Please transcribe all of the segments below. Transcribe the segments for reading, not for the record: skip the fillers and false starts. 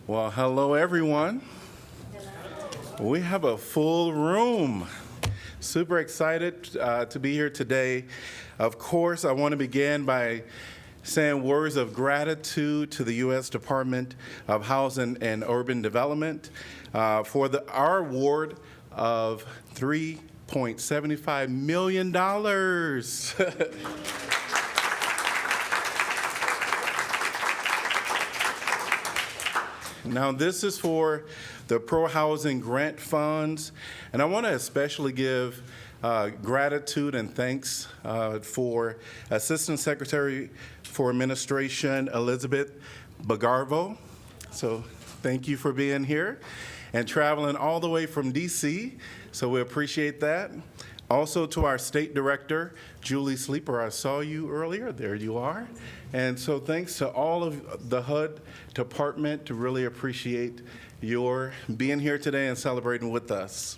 Well, hello everyone. We have a full room. Super excited to be here today. Of course, I want to begin by saying words of gratitude to the U.S. Department of Housing and Urban Development for our award of $3.75 million. Now, this is for the pro-housing grant funds, and I want to especially give gratitude and thanks for Assistant Secretary for Administration Elizabeth Bagarvo. So thank you for being here and traveling all the way from D.C., so we appreciate that. Also to our State Director, Julie Sleeper, I saw you earlier, there you are. And so thanks to all of the HUD department, to really appreciate your being here today and celebrating with us.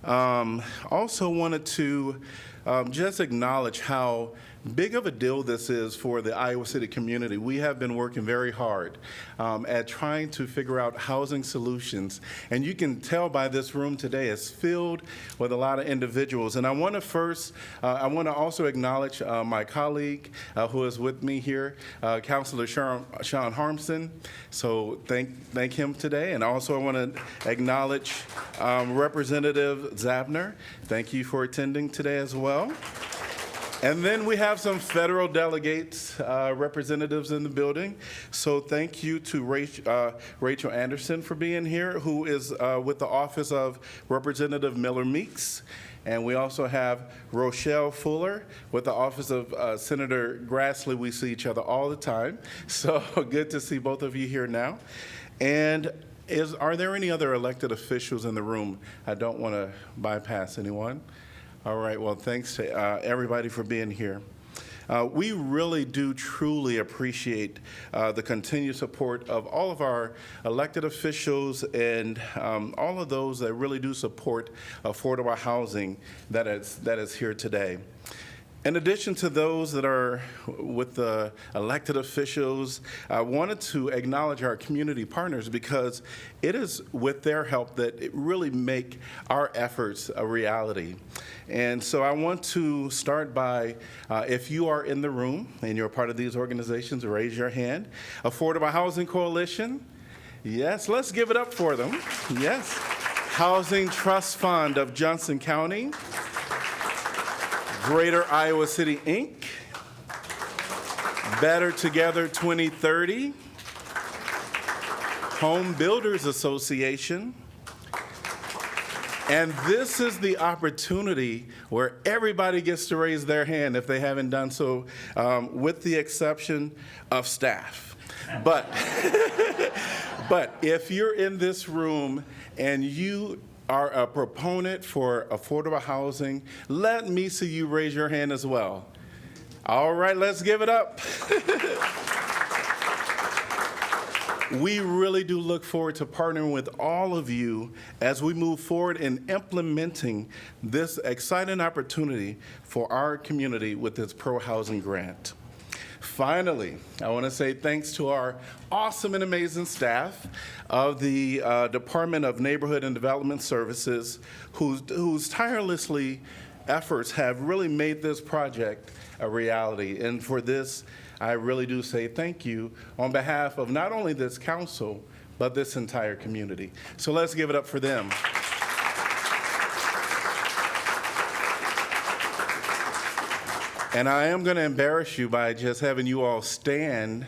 Also wanted to just acknowledge how big of a deal this is for the Iowa City community. We have been working very hard at trying to figure out housing solutions. And you can tell by this room today, it's filled with a lot of individuals. And I want to also acknowledge my colleague who is with me here, Councilor Sean Harmson. So thank him today. And also I want to acknowledge Representative Zabner. Thank you for attending today as well. And then we have some federal delegates, representatives in the building. So thank you to Rachel Anderson for being here, who is with the Office of Representative Miller Meeks. And we also have Rochelle Fuller with the Office of Senator Grassley. We see each other all the time. So good to see both of you here now. And are there any other elected officials in the room? I don't want to bypass anyone. All right, well, thanks to everybody for being here. We really do truly appreciate the continued support of all of our elected officials and all of those that really do support affordable housing that is here today. In addition to those that are with the elected officials, I wanted to acknowledge our community partners, because it is with their help that it really make our efforts a reality. And so I want to start by, if you are in the room and you're part of these organizations, raise your hand. Affordable Housing Coalition, yes, let's give it up for them. Yes. Housing Trust Fund of Johnson County. Greater Iowa City, Inc., Better Together 2030, Home Builders Association, and this is the opportunity where everybody gets to raise their hand if they haven't done so, with the exception of staff. But, but if you're in this room and you are a proponent for affordable housing, let me see you raise your hand as well. All right, let's give it up. We really do look forward to partnering with all of you as we move forward in implementing this exciting opportunity for our community with this pro-housing grant. Finally, I want to say thanks to our awesome and amazing staff of the Department of Neighborhood and Development Services, whose tirelessly efforts have really made this project a reality. And for this, I really do say thank you on behalf of not only this council, but this entire community. So let's give it up for them. And I am going to embarrass you by just having you all stand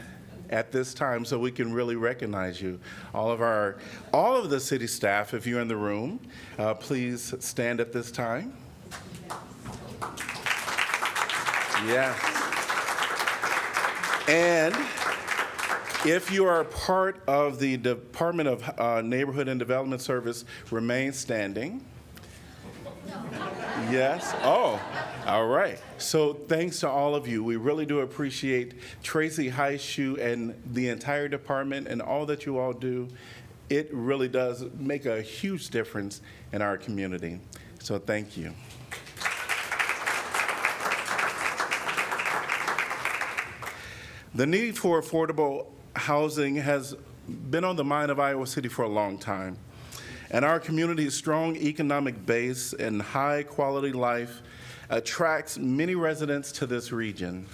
at this time so we can really recognize you. All of the city staff, if you're in the room, please stand at this time. Yes. And if you are a part of the Department of Neighborhood and Development Service, remain standing. Yes. Oh, all right. So thanks to all of you. We really do appreciate Tracy Highshoe and the entire department and all that you all do. It really does make a huge difference in our community. So thank you. The need for affordable housing has been on the mind of Iowa City for a long time. And our community's strong economic base and high quality life attracts many residents to this region.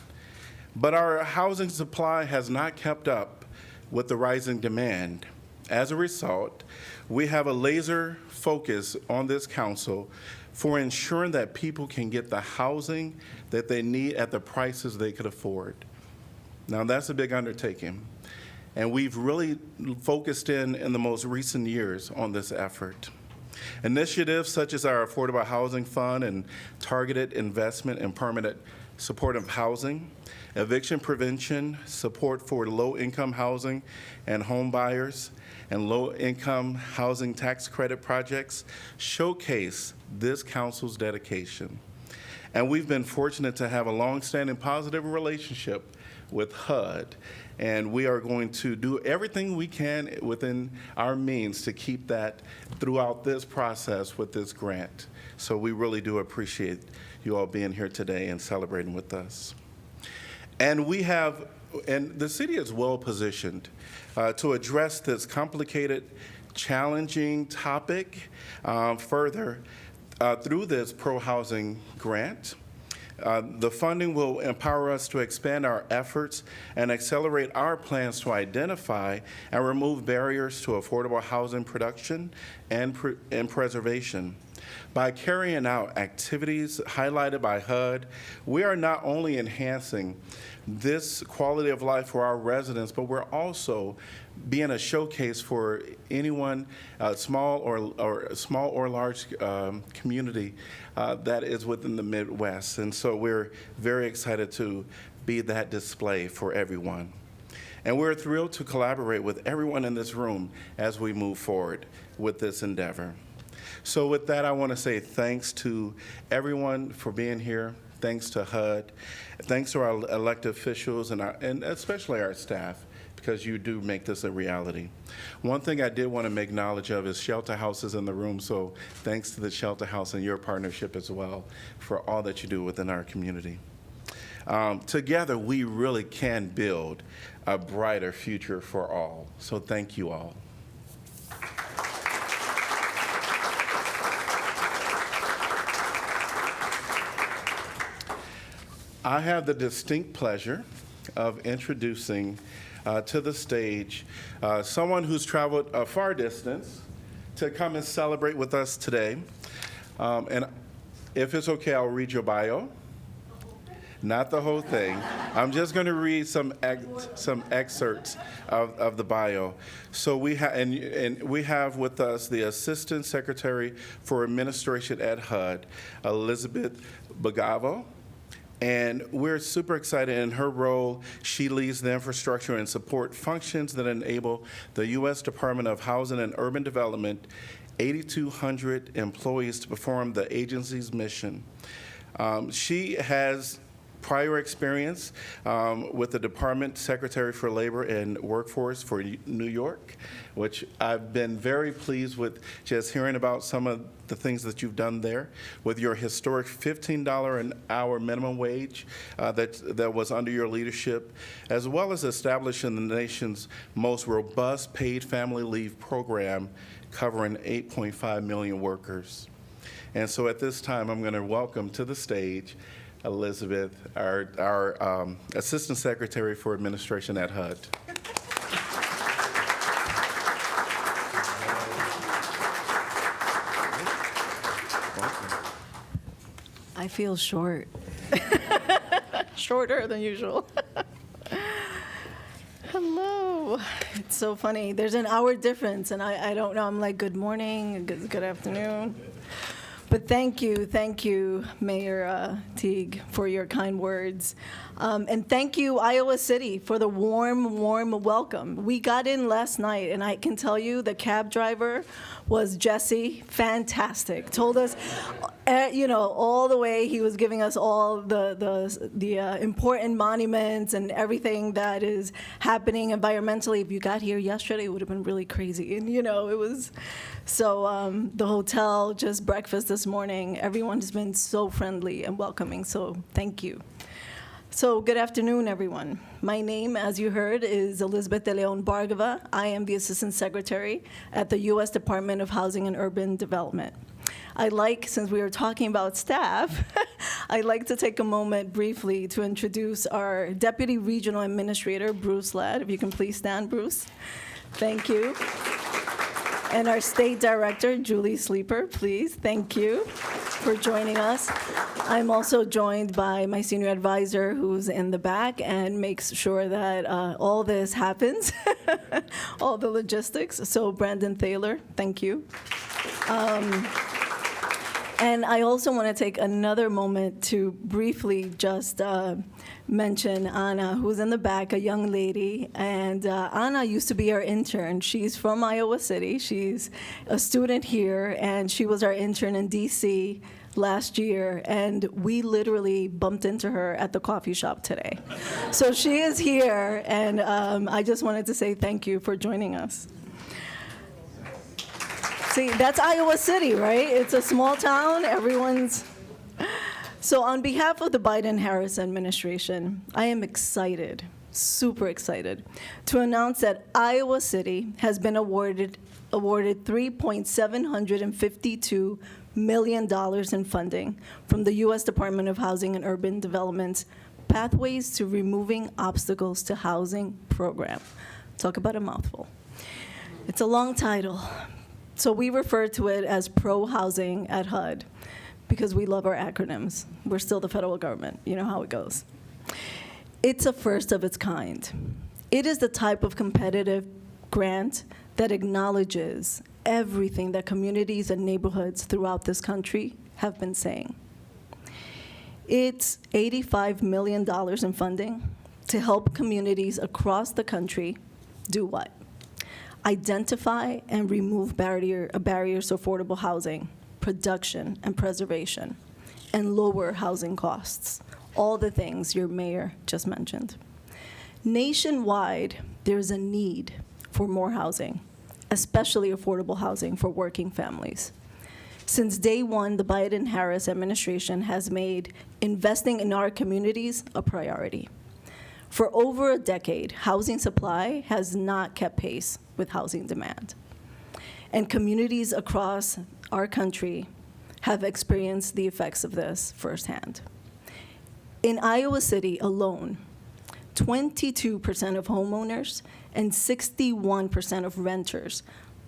But our housing supply has not kept up with the rising demand. As a result, we have a laser focus on this council for ensuring that people can get the housing that they need at the prices they could afford. Now, that's a big undertaking, and we've really focused in the most recent years on this effort. Initiatives such as our Affordable Housing Fund and targeted investment in permanent supportive housing, eviction prevention, support for low-income housing and home buyers, and low-income housing tax credit projects showcase this council's dedication. And we've been fortunate to have a long-standing positive relationship with HUD, and we are going to do everything we can within our means to keep that throughout this process with this grant. So we really do appreciate you all being here today and celebrating with us. And the city is well positioned to address this complicated, challenging topic further through this pro-housing grant. The funding will empower us to expand our efforts and accelerate our plans to identify and remove barriers to affordable housing production and preservation. By carrying out activities highlighted by HUD, we are not only enhancing this quality of life for our residents, but we're also being a showcase for anyone, small or large community that is within the Midwest. And so we're very excited to be that display for everyone. And we're thrilled to collaborate with everyone in this room as we move forward with this endeavor. So with that, I want to say thanks to everyone for being here. Thanks to HUD. Thanks to our elected officials and especially our staff, because you do make this a reality. One thing I did want to make knowledge of is Shelter House is in the room, so thanks to the Shelter House and your partnership as well for all that you do within our community. Together, we really can build a brighter future for all. So thank you all. I have the distinct pleasure of introducing to the stage someone who's traveled a far distance to come and celebrate with us today. And if it's okay, I'll read your bio. Not the whole thing. I'm just going to read some excerpts of the bio. So we have with us the Assistant Secretary for Administration at HUD, Elizabeth Bagavo. And we're super excited. In her role, she leads the infrastructure and support functions that enable the U.S. Department of Housing and Urban Development 8,200 employees to perform the agency's mission. She has prior experience with the Department Secretary for Labor and Workforce for New York, which I've been very pleased with just hearing about some of the things that you've done there with your historic $15 an hour minimum wage that was under your leadership, as well as establishing the nation's most robust paid family leave program covering 8.5 million workers. And so at this time, I'm going to welcome to the stage Elizabeth, our Assistant Secretary for Administration at HUD. I feel short. Shorter than usual. Hello. It's so funny. There's an hour difference, and I don't know. I'm like, good morning, good afternoon. But thank you, Mayor Teague, for your kind words. And thank you, Iowa City, for the warm welcome. We got in last night, and I can tell you the cab driver was Jesse, fantastic. Told us, all the way. He was giving us all the important monuments and everything that is happening environmentally. If you got here yesterday, it would have been really crazy. And, it was, so the hotel, just breakfast this morning, everyone has been so friendly and welcoming, so thank you. So good afternoon, everyone. My name, as you heard, is Elizabeth De Leon Bargava. I am the Assistant Secretary at the U.S. Department of Housing and Urban Development. Since we were talking about staff, I'd like to take a moment briefly to introduce our Deputy Regional Administrator, Bruce Ladd. If you can please stand, Bruce. Thank you. And our State Director, Julie Sleeper, please. Thank you for joining us. I'm also joined by my senior advisor, who's in the back and makes sure that all this happens, all the logistics. So Brandon Thaler, thank you. And I also want to take another moment to briefly just mention Anna, who's in the back, a young lady. And Anna used to be our intern. She's from Iowa City. She's a student here, and she was our intern in DC last year, and we literally bumped into her at the coffee shop today. So she is here, and I just wanted to say thank you for joining us. See, that's Iowa City, right? It's a small town. So on behalf of the Biden-Harris administration, I am excited, super excited, to announce that Iowa City has been awarded $3.752 million in funding from the U.S. Department of Housing and Urban Development's Pathways to Removing Obstacles to Housing program. Talk about a mouthful. It's a long title. So we refer to it as pro-housing at HUD because we love our acronyms. We're still the federal government. You know how it goes. It's a first of its kind. It is the type of competitive grant that acknowledges everything that communities and neighborhoods throughout this country have been saying. It's $85 million in funding to help communities across the country do what? Identify and remove barriers to affordable housing, production and preservation, and lower housing costs, all the things your mayor just mentioned. Nationwide, there's a need for more housing, especially affordable housing for working families. Since day one, the Biden-Harris administration has made investing in our communities a priority. For over a decade, housing supply has not kept pace with housing demand. And communities across our country have experienced the effects of this firsthand. In Iowa City alone, 22% of homeowners and 61% of renters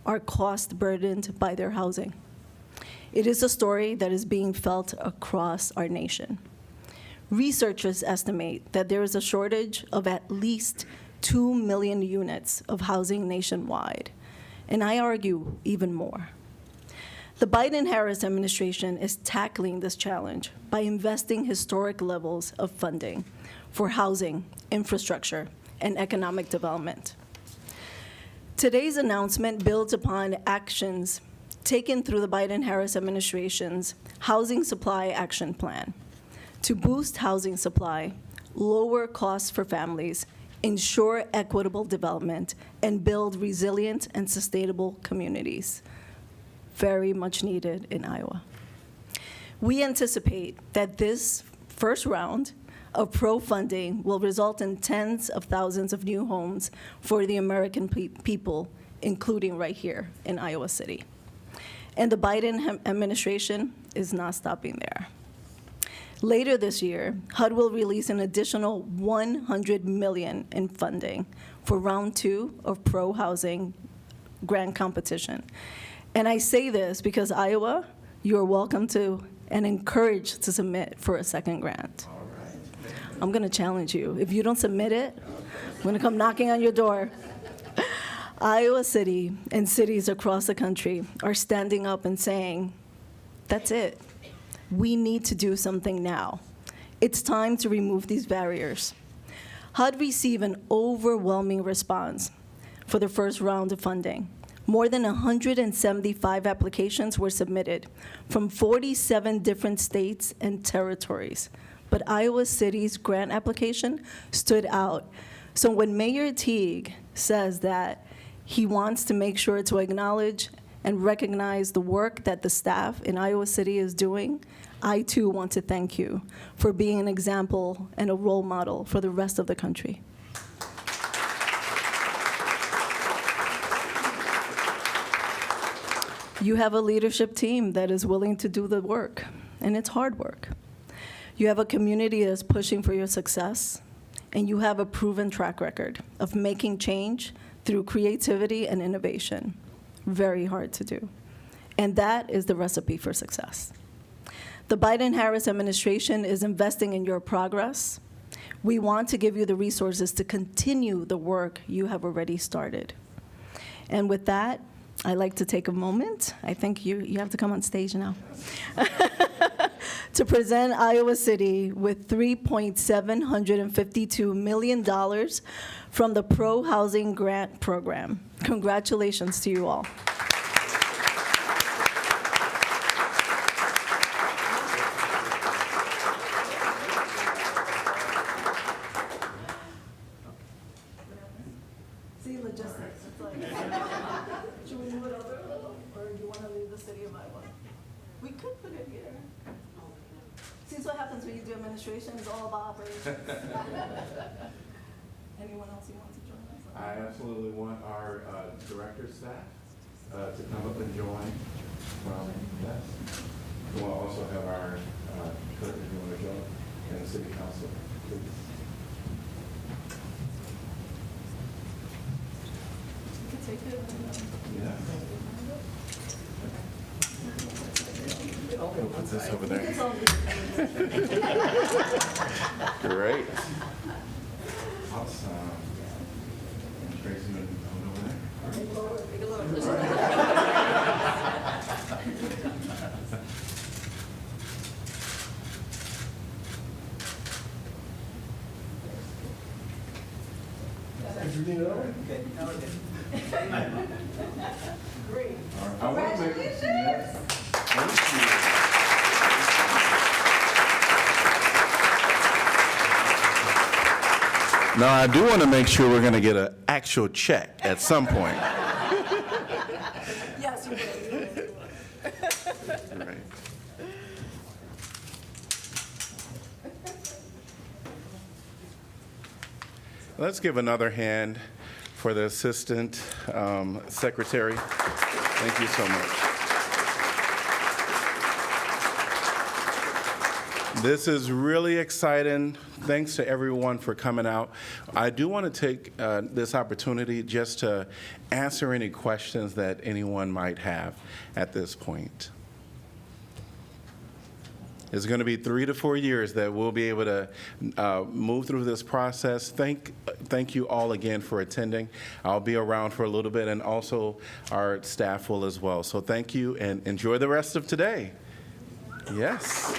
are cost burdened by their housing. It is a story that is being felt across our nation. Researchers estimate that there is a shortage of at least 2 million units of housing nationwide, and I argue even more. The Biden-Harris administration is tackling this challenge by investing historic levels of funding for housing, infrastructure, and economic development. Today's announcement builds upon actions taken through the Biden-Harris administration's Housing Supply Action Plan to boost housing supply, lower costs for families, ensure equitable development, and build resilient and sustainable communities. Very much needed in Iowa. We anticipate that this first round of pro-funding will result in tens of thousands of new homes for the American people, including right here in Iowa City. And the Biden administration is not stopping there. Later this year, HUD will release an additional $100 million in funding for round 2 of pro-housing grant competition. And I say this because Iowa, you're welcome to and encouraged to submit for a second grant. I'm going to challenge you. If you don't submit it, I'm going to come knocking on your door. Iowa City and cities across the country are standing up and saying, that's it. We need to do something now. It's time to remove these barriers. HUD received an overwhelming response for the first round of funding. More than 175 applications were submitted from 47 different states and territories. But Iowa City's grant application stood out. So when Mayor Teague says that he wants to make sure to acknowledge and recognize the work that the staff in Iowa City is doing, I too want to thank you for being an example and a role model for the rest of the country. You have a leadership team that is willing to do the work, and it's hard work. You have a community that is pushing for your success, and you have a proven track record of making change through creativity and innovation. Very hard to do. And that is the recipe for success. The Biden-Harris administration is investing in your progress. We want to give you the resources to continue the work you have already started. And with that, I'd like to take a moment. I think you have to come on stage now. To present Iowa City with $3.752 million from the Pro Housing Grant Program. Congratulations to you all. See, logistics. It's like, should we move it over a little, or do you want to leave the city of Iowa? We could put it here. See, what happens when you do administration, it's all about operations. Anyone else who wants to join us? I absolutely want our director staff to come up and join. Yes. We'll also have our clerk, if you want to join, and the city council, please. You can take it. Yeah. We'll put this over there. Great. Awesome. Tracy, over there. Great. Congratulations. Yes. Thank you. Now, I do want to make sure we're going to get an actual check at some point. Yes, you will. Right. Let's give another hand for the Assistant Secretary. Thank you so much. This is really exciting. Thanks to everyone for coming out. I do want to take this opportunity just to answer any questions that anyone might have at this point. It's going to be 3 to 4 years that we'll be able to move through this process. Thank you all again for attending. I'll be around for a little bit, and also our staff will as well. So thank you, and enjoy the rest of today. Yes.